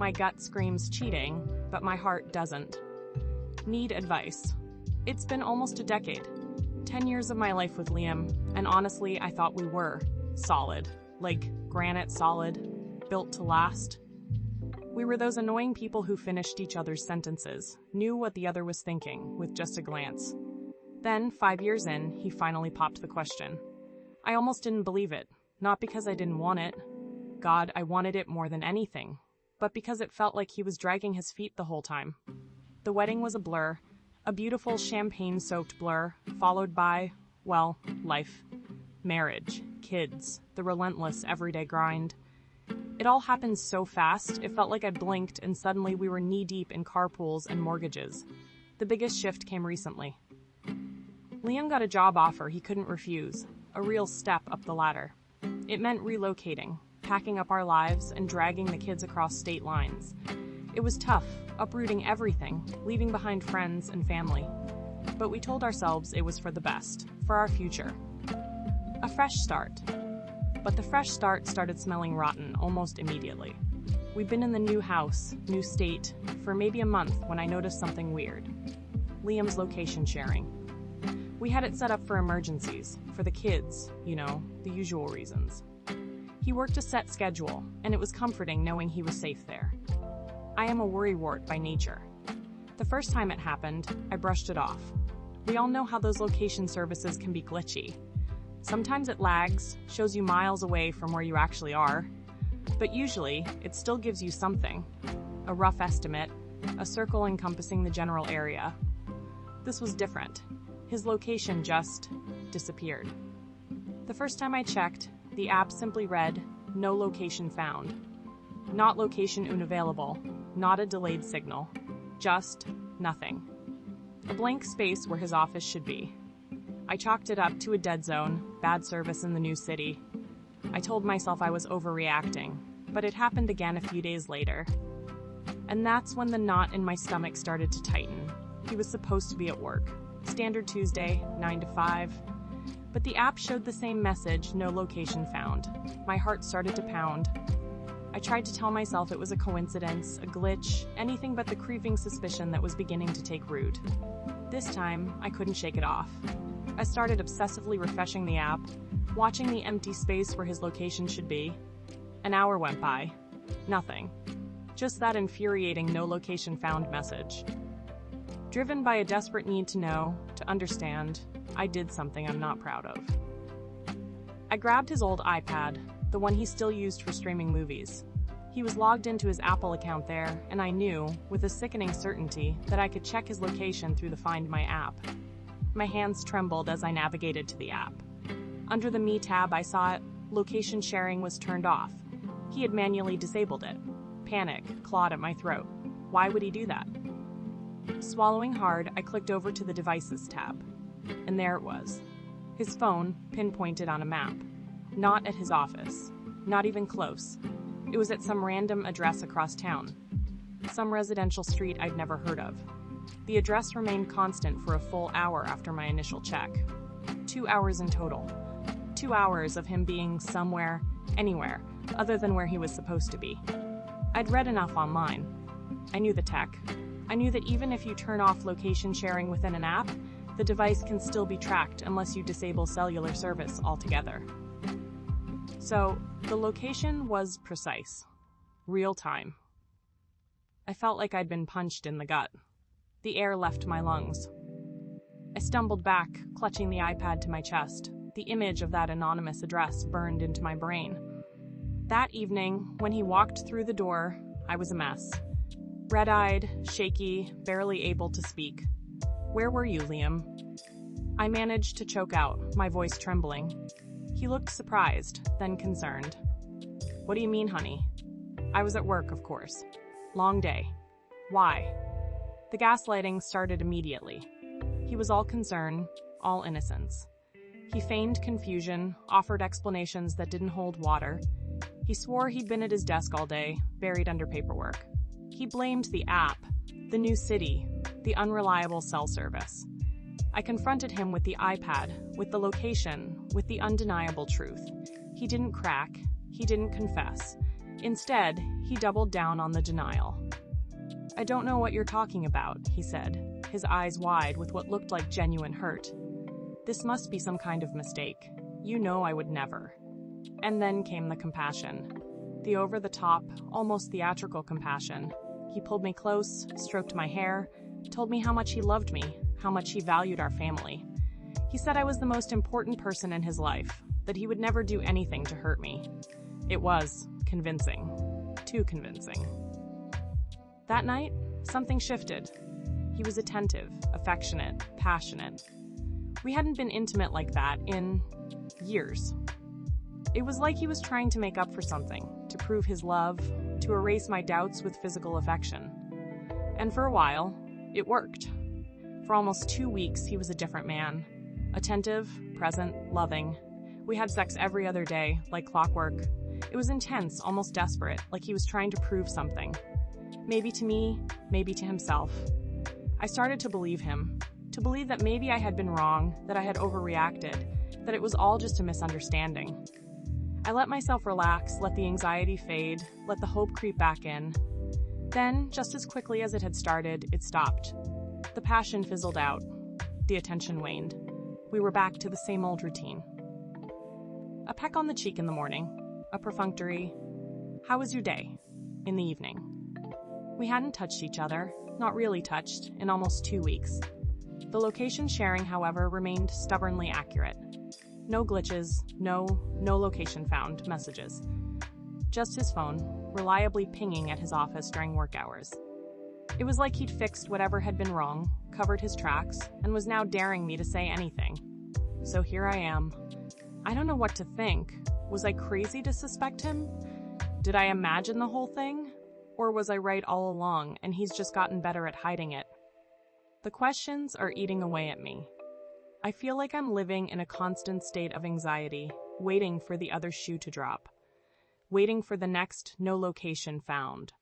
My gut screams cheating, but my heart doesn't. Need advice. It's been almost a decade. 10 years of my life with Liam, and honestly, I thought we were solid. Like granite solid, built to last. We were those annoying people who finished each other's sentences, knew what the other was thinking with just a glance. Then, 5 years in, he finally popped the question. I almost didn't believe it, not because I didn't want it. God, I wanted it more than anything, but because it felt like he was dragging his feet the whole time. The wedding was a blur, a beautiful champagne-soaked blur, followed by, well, life. Marriage, kids, the relentless everyday grind. It all happened so fast, it felt like I blinked and suddenly we were knee-deep in carpools and mortgages. The biggest shift came recently. Liam got a job offer he couldn't refuse, a real step up the ladder. It meant relocating, packing up our lives, and dragging the kids across state lines. It was tough, uprooting everything, leaving behind friends and family. But we told ourselves it was for the best, for our future. A fresh start. But the fresh start started smelling rotten almost immediately. We'd been in the new house, new state, for maybe a month when I noticed something weird. Liam's location sharing. We had it set up for emergencies, for the kids, the usual reasons. He worked a set schedule, and it was comforting knowing he was safe there. I am a worrywart by nature. The first time it happened, I brushed it off. We all know how those location services can be glitchy. Sometimes it lags, shows you miles away from where you actually are, but usually it still gives you something. A rough estimate, a circle encompassing the general area. This was different. His location just disappeared. The first time I checked, the app simply read, "No location found." Not location unavailable, not a delayed signal, just nothing. A blank space where his office should be. I chalked it up to a dead zone, bad service in the new city. I told myself I was overreacting, but it happened again a few days later. And that's when the knot in my stomach started to tighten. He was supposed to be at work. Standard Tuesday, 9 to 5. But the app showed the same message, "No location found." My heart started to pound. I tried to tell myself it was a coincidence, a glitch, anything but the creeping suspicion that was beginning to take root. This time, I couldn't shake it off. I started obsessively refreshing the app, watching the empty space where his location should be. An hour went by. Nothing. Just that infuriating "no location found" message. Driven by a desperate need to know, to understand, I did something I'm not proud of. I grabbed his old iPad, the one he still used for streaming movies. He was logged into his Apple account there, and I knew, with a sickening certainty, that I could check his location through the Find My app. My hands trembled as I navigated to the app. Under the Me tab, I saw it. Location sharing was turned off. He had manually disabled it. Panic clawed at my throat. Why would he do that? Swallowing hard, I clicked over to the Devices tab. And there it was. His phone, pinpointed on a map. Not at his office. Not even close. It was at some random address across town. Some residential street I'd never heard of. The address remained constant for a full hour after my initial check. 2 hours in total. 2 hours of him being somewhere, anywhere, other than where he was supposed to be. I'd read enough online. I knew the tech. I knew that even if you turn off location sharing within an app, the device can still be tracked unless you disable cellular service altogether. So, the location was precise. Real time. I felt like I'd been punched in the gut. The air left my lungs. I stumbled back, clutching the iPad to my chest. The image of that anonymous address burned into my brain. That evening, when he walked through the door, I was a mess. Red-eyed, shaky, barely able to speak. "Where were you, Liam?" I managed to choke out, my voice trembling. He looked surprised, then concerned. "What do you mean, honey?" I was at work, of course. Long day. Why? The gaslighting started immediately. He was all concern, all innocence. He feigned confusion, offered explanations that didn't hold water. He swore he'd been at his desk all day, buried under paperwork. He blamed the app, the new city, the unreliable cell service. I confronted him with the iPad, with the location, with the undeniable truth. He didn't crack. He didn't confess. Instead, he doubled down on the denial. "I don't know what you're talking about," he said, his eyes wide with what looked like genuine hurt. "This must be some kind of mistake. You know I would never." And then came the compassion. The over-the-top, almost theatrical compassion. He pulled me close, stroked my hair, told me how much he loved me, how much he valued our family. He said I was the most important person in his life, that he would never do anything to hurt me. It was convincing. Too convincing. That night, something shifted. He was attentive, affectionate, passionate. We hadn't been intimate like that in years. It was like he was trying to make up for something, to prove his love, to erase my doubts with physical affection. And for a while, it worked. For almost 2 weeks, he was a different man. Attentive, present, loving. We had sex every other day, like clockwork. It was intense, almost desperate, like he was trying to prove something. Maybe to me, maybe to himself. I started to believe him, to believe that maybe I had been wrong, that I had overreacted, that it was all just a misunderstanding. I let myself relax, let the anxiety fade, let the hope creep back in. Then, just as quickly as it had started, it stopped. The passion fizzled out. The attention waned. We were back to the same old routine. A peck on the cheek in the morning, a perfunctory, "How was your day?" in the evening. We hadn't touched each other, not really touched, in almost 2 weeks. The location sharing, however, remained stubbornly accurate. No glitches, no location found messages. Just his phone, reliably pinging at his office during work hours. It was like he'd fixed whatever had been wrong, covered his tracks, and was now daring me to say anything. So here I am. I don't know what to think. Was I crazy to suspect him? Did I imagine the whole thing? Or was I right all along and he's just gotten better at hiding it? The questions are eating away at me. I feel like I'm living in a constant state of anxiety, waiting for the other shoe to drop. Waiting for the next no location found.